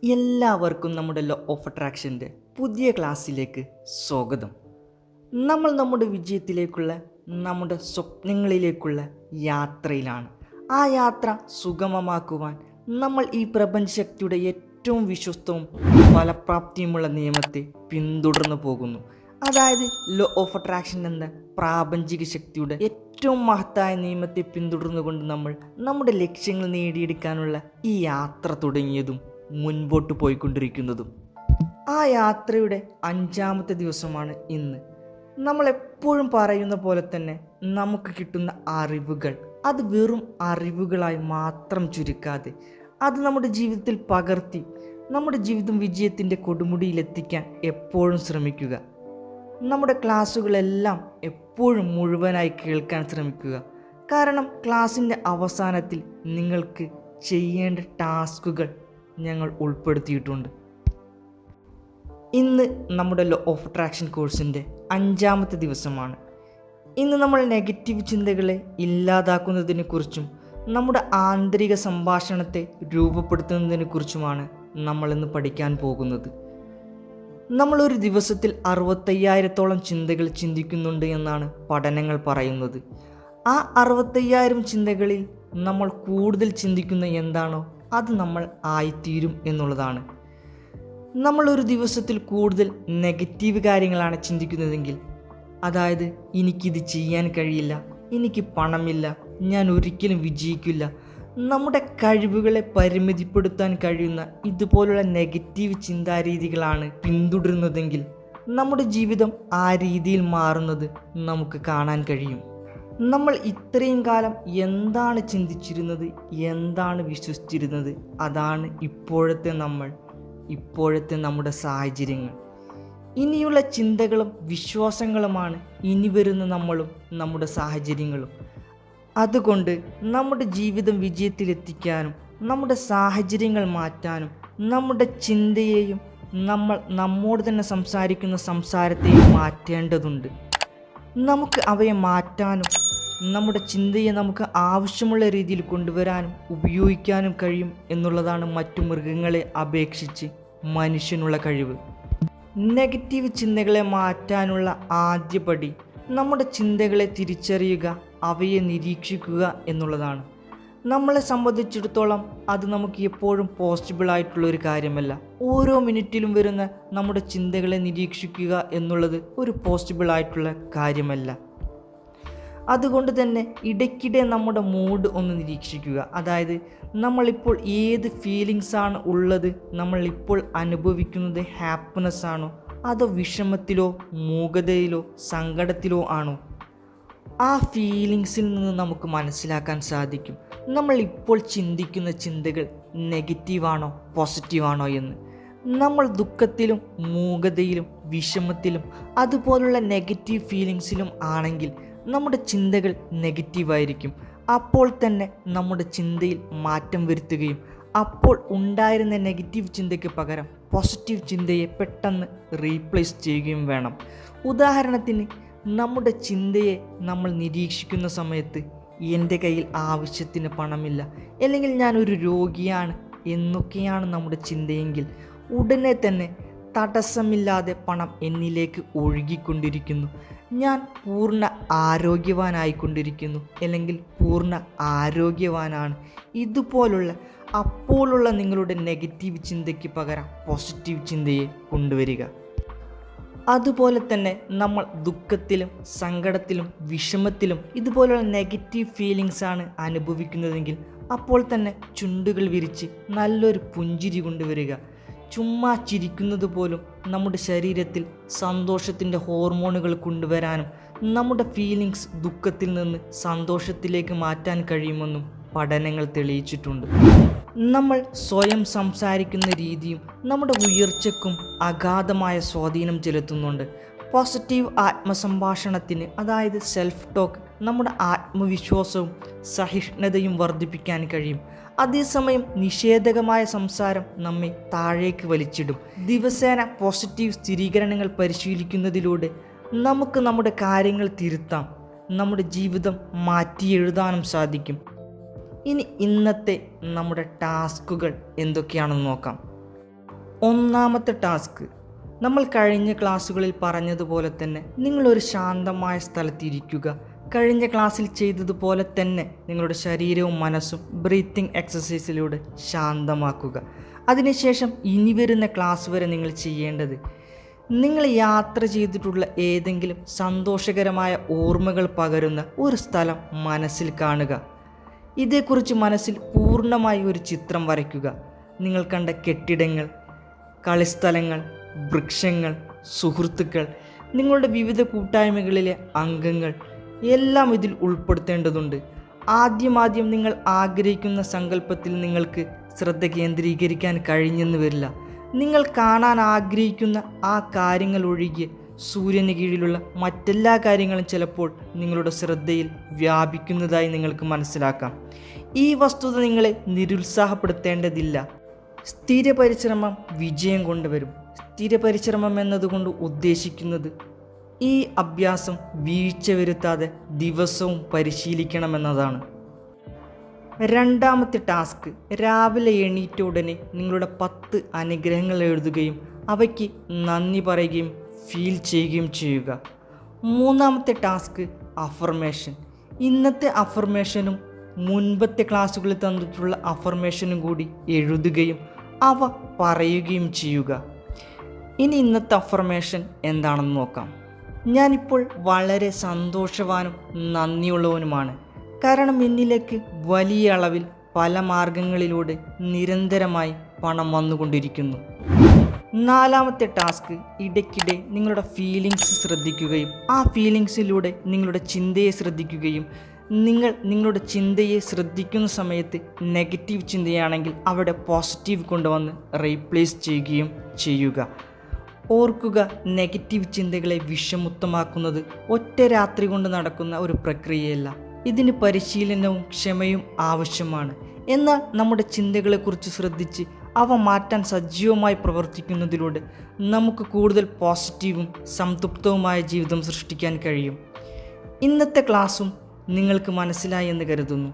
എല്ലാവർക്കും നമ്മുടെ law of അട്രാക്ഷൻ്റെ പുതിയ ക്ലാസ്സിലേക്ക് സ്വാഗതം. നമ്മൾ നമ്മുടെ വിജയത്തിലേക്കുള്ള നമ്മുടെ സ്വപ്നങ്ങളിലേക്കുള്ള യാത്രയിലാണ്. ആ യാത്ര സുഗമമാക്കുവാൻ നമ്മൾ ഈ പ്രപഞ്ചശക്തിയുടെ ഏറ്റവും വിശ്വസ്തവും ഫലപ്രാപ്തിയുമുള്ള നിയമത്തെ പിന്തുടർന്നു പോകുന്നു. അതായത് ലോ ഓഫ് അട്രാക്ഷൻ എന്ന പ്രാപഞ്ചിക ശക്തിയുടെ ഏറ്റവും മഹത്തായ നിയമത്തെ പിന്തുടർന്നുകൊണ്ട് നമ്മൾ നമ്മുടെ ലക്ഷ്യങ്ങൾ നേടിയെടുക്കാനുള്ള ഈ യാത്ര തുടങ്ങിയതും മുൻപോട്ട് പോയിക്കൊണ്ടിരിക്കുന്നതും. ആ യാത്രയുടെ 5-ാമത്തെ ദിവസമാണ് ഇന്ന്. നമ്മളെപ്പോഴും പറയുന്ന പോലെ തന്നെ നമുക്ക് കിട്ടുന്ന അറിവുകൾ അത് വെറും അറിവുകളായി മാത്രം ചുരുക്കാതെ അത് നമ്മുടെ ജീവിതത്തിൽ പകർത്തി നമ്മുടെ ജീവിതം വിജയത്തിൻ്റെ കൊടുമുടിയിലെത്തിക്കാൻ എപ്പോഴും ശ്രമിക്കുക. നമ്മുടെ ക്ലാസ്സുകളെല്ലാം എപ്പോഴും മുഴുവനായി കേൾക്കാൻ ശ്രമിക്കുക. കാരണം ക്ലാസ്സിൻ്റെ അവസാനത്തിൽ നിങ്ങൾക്ക് ചെയ്യേണ്ട ടാസ്കുകൾ ഞങ്ങൾ ഉൾപ്പെടുത്തിയിട്ടുണ്ട്. ഇന്ന് നമ്മുടെ ലോ ഓഫ് അട്രാക്ഷൻ കോഴ്സിൻ്റെ 5-ാമത്തെ ദിവസമാണ്. ഇന്ന് നമ്മൾ നെഗറ്റീവ് ചിന്തകളെ ഇല്ലാതാക്കുന്നതിനെക്കുറിച്ചും നമ്മുടെ ആന്തരിക സംഭാഷണത്തെ രൂപപ്പെടുത്തുന്നതിനെക്കുറിച്ചുമാണ് നമ്മളിന്ന് പഠിക്കാൻ പോകുന്നത്. നമ്മളൊരു ദിവസത്തിൽ 65,000-ഓളം ചിന്തകൾ ചിന്തിക്കുന്നുണ്ട് എന്നാണ് പഠനങ്ങൾ പറയുന്നത്. ആ 65,000 ചിന്തകളിൽ നമ്മൾ കൂടുതൽ ചിന്തിക്കുന്ന എന്താണോ അത് നമ്മൾ ആയിത്തീരും എന്നുള്ളതാണ്. നമ്മളൊരു ദിവസത്തിൽ കൂടുതൽ നെഗറ്റീവ് കാര്യങ്ങളാണ് ചിന്തിക്കുന്നതെങ്കിൽ, അതായത് എനിക്കിത് ചെയ്യാൻ കഴിയില്ല, എനിക്ക് പണമില്ല, ഞാൻ ഒരിക്കലും വിജയിക്കില്ല, നമ്മുടെ കഴിവുകളെ പരിമിതിപ്പെടുത്താൻ കഴിയുന്ന ഇതുപോലുള്ള നെഗറ്റീവ് ചിന്താരീതികളാണ് പിന്തുടരുന്നതെങ്കിൽ നമ്മുടെ ജീവിതം ആ രീതിയിൽ മാറുന്നത് നമുക്ക് കാണാൻ കഴിയും. നമ്മൾ ഇത്രയും കാലം എന്താണ് ചിന്തിച്ചിരുന്നത്, എന്താണ് വിശ്വസിച്ചിരുന്നത്, അതാണ് ഇപ്പോഴത്തെ നമ്മുടെ സാഹചര്യങ്ങൾ. ഇനിയുള്ള ചിന്തകളും വിശ്വാസങ്ങളുമാണ് ഇനി വരുന്ന നമ്മളും നമ്മുടെ സാഹചര്യങ്ങളും. അതുകൊണ്ട് നമ്മുടെ ജീവിതം വിജയത്തിലെത്തിക്കാനും നമ്മുടെ സാഹചര്യങ്ങൾ മാറ്റാനും നമ്മുടെ ചിന്തയെയും നമ്മൾ നമ്മോട് തന്നെ സംസാരിക്കുന്ന സംസാരത്തെയും മാറ്റേണ്ടതുണ്ട്. നമുക്ക് അവയെ മാറ്റാനും നമ്മുടെ ചിന്തയെ നമുക്ക് ആവശ്യമുള്ള രീതിയിൽ കൊണ്ടുവരാനും ഉപയോഗിക്കാനും കഴിയും എന്നുള്ളതാണ് മറ്റു മൃഗങ്ങളെ അപേക്ഷിച്ച് മനുഷ്യനുള്ള കഴിവ്. നെഗറ്റീവ് ചിന്തകളെ മാറ്റാനുള്ള ആദ്യപടി നമ്മുടെ ചിന്തകളെ തിരിച്ചറിയുക, അവയെ നിരീക്ഷിക്കുക എന്നുള്ളതാണ്. നമ്മളെ സംബന്ധിച്ചിടത്തോളം അത് നമുക്ക് എപ്പോഴും പോസിബിൾ ആയിട്ടുള്ളൊരു കാര്യമല്ല. ഓരോ മിനിറ്റിലും വരുന്ന നമ്മുടെ ചിന്തകളെ നിരീക്ഷിക്കുക എന്നുള്ളത് ഒരു പോസിബിൾ ആയിട്ടുള്ള കാര്യമല്ല. അതുകൊണ്ട് തന്നെ ഇടയ്ക്കിടെ നമ്മുടെ മൂഡ് ഒന്ന് നിരീക്ഷിക്കുക. അതായത് നമ്മളിപ്പോൾ ഏത് ഫീലിങ്സാണ് ഉള്ളത്, നമ്മളിപ്പോൾ അനുഭവിക്കുന്നത് ഹാപ്പിനെസ് ആണോ അതോ വിഷമത്തിലോ മൂകതയിലോ സങ്കടത്തിലോ ആണോ? ആ ഫീലിങ്സിൽ നിന്ന് നമുക്ക് മനസ്സിലാക്കാൻ സാധിക്കും നമ്മൾ ഇപ്പോൾ ചിന്തിക്കുന്ന ചിന്തകൾ നെഗറ്റീവാണോ പോസിറ്റീവാണോ എന്ന്. നമ്മൾ ദുഃഖത്തിലും മൂകതയിലും വിഷമത്തിലും അതുപോലുള്ള നെഗറ്റീവ് ഫീലിങ്സിലും ആണെങ്കിൽ നമ്മുടെ ചിന്തകൾ നെഗറ്റീവായിരിക്കും. അപ്പോൾ തന്നെ നമ്മുടെ ചിന്തയിൽ മാറ്റം വരുത്തുകയും അപ്പോൾ ഉണ്ടായിരുന്ന നെഗറ്റീവ് ചിന്തയ്ക്ക് പകരം പോസിറ്റീവ് ചിന്തയെ പെട്ടെന്ന് റീപ്ലേസ് ചെയ്യുകയും വേണം. ഉദാഹരണത്തിന് നമ്മുടെ ചിന്തയെ നമ്മൾ നിരീക്ഷിക്കുന്ന സമയത്ത് എൻ്റെ കയ്യിൽ ആവശ്യത്തിന് പണമില്ല, അല്ലെങ്കിൽ ഞാനൊരു രോഗിയാണ് എന്നൊക്കെയാണ് നമ്മുടെ ചിന്തയെങ്കിൽ ഉടനെ തന്നെ തടസ്സമില്ലാതെ പണം എന്നിലേക്ക് ഒഴുകിക്കൊണ്ടിരിക്കുന്നു, ഞാൻ പൂർണ്ണ ആരോഗ്യവാനായിക്കൊണ്ടിരിക്കുന്നു, അല്ലെങ്കിൽ പൂർണ്ണ ആരോഗ്യവാനാണ്. ഇതുപോലുള്ള അപ്പോഴുള്ള നിങ്ങളുടെ നെഗറ്റീവ് ചിന്തയ്ക്ക് പകരം പോസിറ്റീവ് ചിന്തയെ കൊണ്ടുവരിക. അതുപോലെ തന്നെ നമ്മൾ ദുഃഖത്തിലും സങ്കടത്തിലും വിഷമത്തിലും ഇതുപോലുള്ള നെഗറ്റീവ് ഫീലിങ്സ് ആണ് അനുഭവിക്കുന്നതെങ്കിൽ അപ്പോൾ തന്നെ ചുണ്ടുകൾ വിരിച്ച് നല്ലൊരു പുഞ്ചിരി കൊണ്ടുവരിക. ചുമ്മാ ചിരിക്കുന്നത് പോലും നമ്മുടെ ശരീരത്തിൽ സന്തോഷത്തിൻ്റെ ഹോർമോണുകൾ കൊണ്ടുവരാനും നമ്മുടെ ഫീലിങ്സ് ദുഃഖത്തിൽ നിന്ന് സന്തോഷത്തിലേക്ക് മാറ്റാൻ കഴിയുമെന്നും പഠനങ്ങൾ തെളിയിച്ചിട്ടുണ്ട്. നമ്മൾ സ്വയം സംസാരിക്കുന്ന രീതിയും നമ്മുടെ ഉയർച്ചയ്ക്കും അഗാധമായ സ്വാധീനം ചെലുത്തുന്നുണ്ട്. പോസിറ്റീവ് ആത്മസംഭാഷണത്തിന്, അതായത് സെൽഫ് ടോക്ക്, നമ്മുടെ ആത്മവിശ്വാസവും സഹിഷ്ണുതയും വർദ്ധിപ്പിക്കാൻ കഴിയും. അതേസമയം നിഷേധകമായ സംസാരം നമ്മെ താഴേക്ക് വലിച്ചിടും. ദിവസേന പോസിറ്റീവ് സ്ഥിരീകരണങ്ങൾ പരിശീലിക്കുന്നതിലൂടെ നമുക്ക് നമ്മുടെ കാര്യങ്ങൾ തിരുത്താം, നമ്മുടെ ജീവിതം മാറ്റിയെഴുതാനും സാധിക്കും. ഇനി ഇന്നത്തെ നമ്മുടെ ടാസ്കുകൾ എന്തൊക്കെയാണെന്ന് നോക്കാം. ഒന്നാമത്തെ ടാസ്ക്, നമ്മൾ കഴിഞ്ഞ ക്ലാസ്സുകളിൽ പറഞ്ഞതുപോലെ തന്നെ നിങ്ങളൊരു ശാന്തമായ സ്ഥലത്തിരിക്കുക. കഴിഞ്ഞ ക്ലാസ്സിൽ ചെയ്തതുപോലെ തന്നെ നിങ്ങളുടെ ശരീരവും മനസ്സും ബ്രീത്തിങ് എക്സസൈസിലൂടെ ശാന്തമാക്കുക. അതിനുശേഷം ഇനി വരുന്ന ക്ലാസ് വരെ നിങ്ങൾ ചെയ്യേണ്ടത്, നിങ്ങൾ യാത്ര ചെയ്തിട്ടുള്ള ഏതെങ്കിലും സന്തോഷകരമായ ഓർമ്മകൾ പകരുന്ന ഒരു സ്ഥലം മനസ്സിൽ കാണുക. ഇതേക്കുറിച്ച് മനസ്സിൽ പൂർണ്ണമായി ഒരു ചിത്രം വരയ്ക്കുക. നിങ്ങൾ കണ്ട കെട്ടിടങ്ങൾ, കളിസ്ഥലങ്ങൾ, വൃക്ഷങ്ങൾ, സുഹൃത്തുക്കൾ, നിങ്ങളുടെ വിവിധ കൂട്ടായ്മകളിലെ അംഗങ്ങൾ എല്ലാം ഇതിൽ ഉൾപ്പെടുത്തേണ്ടതുണ്ട്. ആദ്യം നിങ്ങൾ ആഗ്രഹിക്കുന്ന സങ്കല്പത്തിൽ നിങ്ങൾക്ക് ശ്രദ്ധ കേന്ദ്രീകരിക്കാൻ കഴിഞ്ഞെന്ന് വരില്ല. നിങ്ങൾ കാണാൻ ആഗ്രഹിക്കുന്ന ആ കാര്യങ്ങൾ ഒഴികെ സൂര്യന് കീഴിലുള്ള മറ്റെല്ലാ കാര്യങ്ങളും ചിലപ്പോൾ നിങ്ങളുടെ ശ്രദ്ധയിൽ വ്യാപിക്കുന്നതായി നിങ്ങൾക്ക് മനസ്സിലാക്കാം. ഈ വസ്തുത നിങ്ങളെ നിരുത്സാഹപ്പെടുത്തേണ്ടതില്ല. സ്ഥിരപരിശ്രമം വിജയം കൊണ്ടുവരും. സ്ഥിരപരിശ്രമം എന്നതുകൊണ്ട് ഉദ്ദേശിക്കുന്നത് ഈ അഭ്യാസം വീഴ്ച വരുത്താതെ ദിവസവും പരിശീലിക്കണമെന്നതാണ്. രണ്ടാമത്തെ ടാസ്ക്, രാവിലെ എണീറ്റ ഉടനെ നിങ്ങളുടെ 10 അനുഗ്രഹങ്ങൾ എഴുതുകയും അവയ്ക്ക് നന്ദി പറയുകയും ഫീൽ ചെയ്യുകയും ചെയ്യുക. മൂന്നാമത്തെ ടാസ്ക്, അഫർമേഷൻ. ഇന്നത്തെ അഫർമേഷനും മുൻപത്തെ ക്ലാസ്സുകളിൽ തന്നിട്ടുള്ള അഫർമേഷനും കൂടി എഴുതുകയും അവ പറയുകയും ചെയ്യുക. ഇനി ഇന്നത്തെ അഫർമേഷൻ എന്താണെന്ന് നോക്കാം. ഞാനിപ്പോൾ വളരെ സന്തോഷവാനും നന്ദിയുള്ളവനുമാണ്, കാരണം എന്നിലേക്ക് വലിയ അളവിൽ പല മാർഗങ്ങളിലൂടെ നിരന്തരമായി പണം വന്നുകൊണ്ടിരിക്കുന്നു. നാലാമത്തെ ടാസ്ക്, ഇടയ്ക്കിടെ നിങ്ങളുടെ ഫീലിങ്സ് ശ്രദ്ധിക്കുകയും ആ ഫീലിങ്സിലൂടെ നിങ്ങളുടെ ചിന്തയെ ശ്രദ്ധിക്കുകയും നിങ്ങളുടെ ചിന്തയെ ശ്രദ്ധിക്കുന്ന സമയത്ത് നെഗറ്റീവ് ചിന്തയാണെങ്കിൽ അവിടെ പോസിറ്റീവ് കൊണ്ടുവന്ന് റീപ്ലേസ് ചെയ്യുകയും ചെയ്യുക. ഓർക്കുക, നെഗറ്റീവ് ചിന്തകളെ വിഷമുക്തമാക്കുന്നത് ഒറ്റ രാത്രി കൊണ്ട് നടക്കുന്ന ഒരു പ്രക്രിയയല്ല. ഇതിന് പരിശീലനവും ക്ഷമയും ആവശ്യമാണ്. എന്നാൽ നമ്മുടെ ചിന്തകളെക്കുറിച്ച് ശ്രദ്ധിച്ച് അവ മാറ്റാൻ സജീവമായി പ്രവർത്തിക്കുന്നതിലൂടെ നമുക്ക് കൂടുതൽ പോസിറ്റീവും സംതൃപ്തവുമായ ജീവിതം സൃഷ്ടിക്കാൻ കഴിയും. ഇന്നത്തെ ക്ലാസ്സും നിങ്ങൾക്ക് മനസ്സിലായി എന്ന് കരുതുന്നു.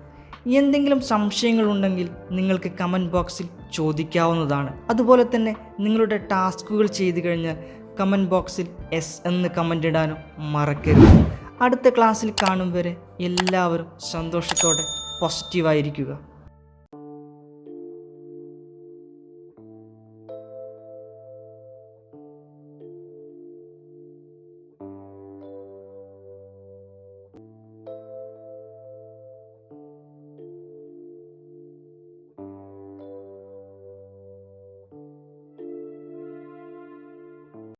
എന്തെങ്കിലും സംശയങ്ങളുണ്ടെങ്കിൽ നിങ്ങൾക്ക് കമൻറ്റ് ബോക്സിൽ ചോദിക്കാവുന്നതാണ്. അതുപോലെ തന്നെ നിങ്ങളുടെ ടാസ്കുകൾ ചെയ്തു കഴിഞ്ഞാൽ കമൻറ്റ് ബോക്സിൽ എസ് എന്ന് കമൻ്റ് ഇടാനും മറക്കരുത്. അടുത്ത ക്ലാസ്സിൽ കാണും വരെ എല്ലാവരും സന്തോഷത്തോടെ പോസിറ്റീവായിരിക്കുക.